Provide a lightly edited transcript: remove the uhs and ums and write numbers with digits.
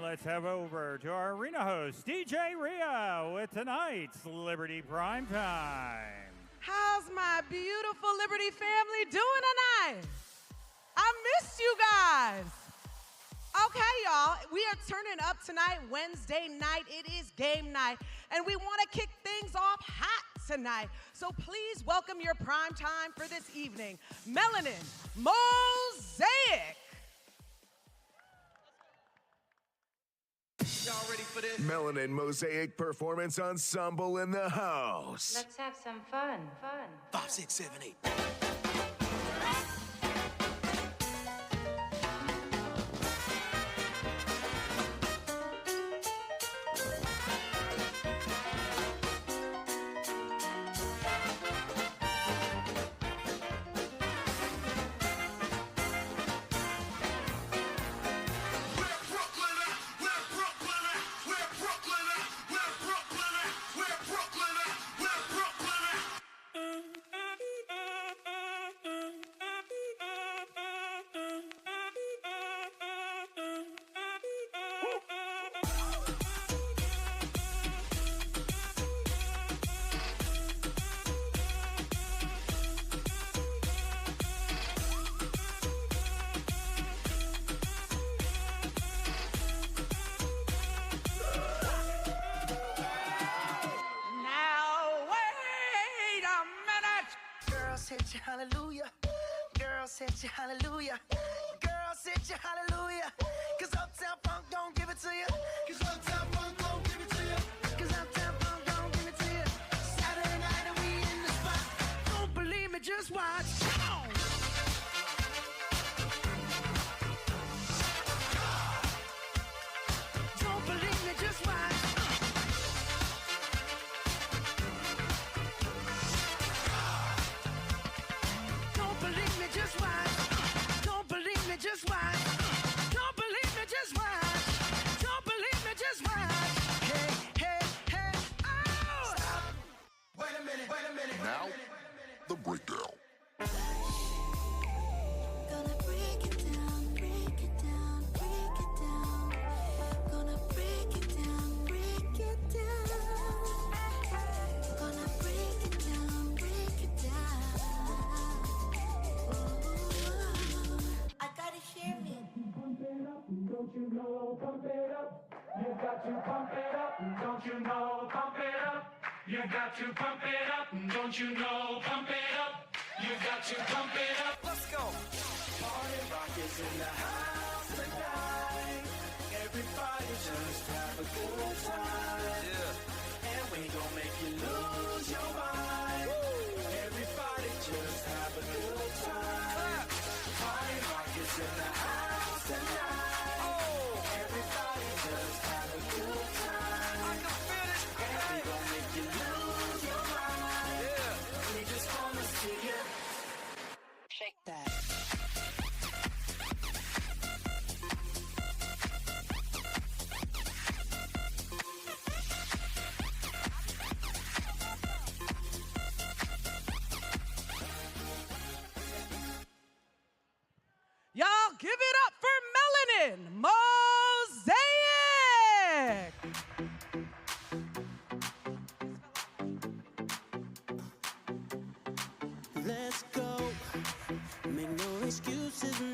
let's head over to our arena host, DJ Rhea, with tonight's Liberty Primetime. How's my beautiful Liberty family doing tonight? I missed you guys. Okay, y'all, we are turning up tonight, Wednesday night. It is game night, and we want to kick things off hot tonight. So please welcome your prime time for this evening, Melanin Mosaic. Y'all ready for this? Melanin Mosaic Performance Ensemble in the house. Let's have some fun. 5, 6, 7, 8. Hallelujah. Girls hit you, hallelujah. Girls hit you, hallelujah. Cause Uptown Funk don't give it to you. Cause Uptown Funk don't give it to you. Cause Uptown Funk don't give it to you. Saturday night and we in the spot. Don't believe me, just watch. Come on. Don't believe me, just watch. Just watch. Don't believe me, just watch. Don't believe me, just watch. Don't believe me, just watch. Hey, hey, hey, oh! Stop. Wait a minute, wait a minute. Now, the breakdown. Gonna break it down, break it down, break it down. Gonna break it down, break it down. Gonna break it down, break it down. I gotta hear me. Pump it up, don't you know? Pump it up. You got to pump it up, don't you know? Pump it up. You got to pump it up, don't you know? Pump it up. You got to pump it up. Let's go. Party rock is in the house tonight. Everybody just have a good time. Yeah. And we gon' make you lose your mind. Everybody just have a good time. Party rock is in the house tonight. Oh. Everybody just have a good time. I can feel it. And we gon' make you lose your mind. Yeah. We just wanna see you Shake that. Y'all give it up for Melanin Mosaic.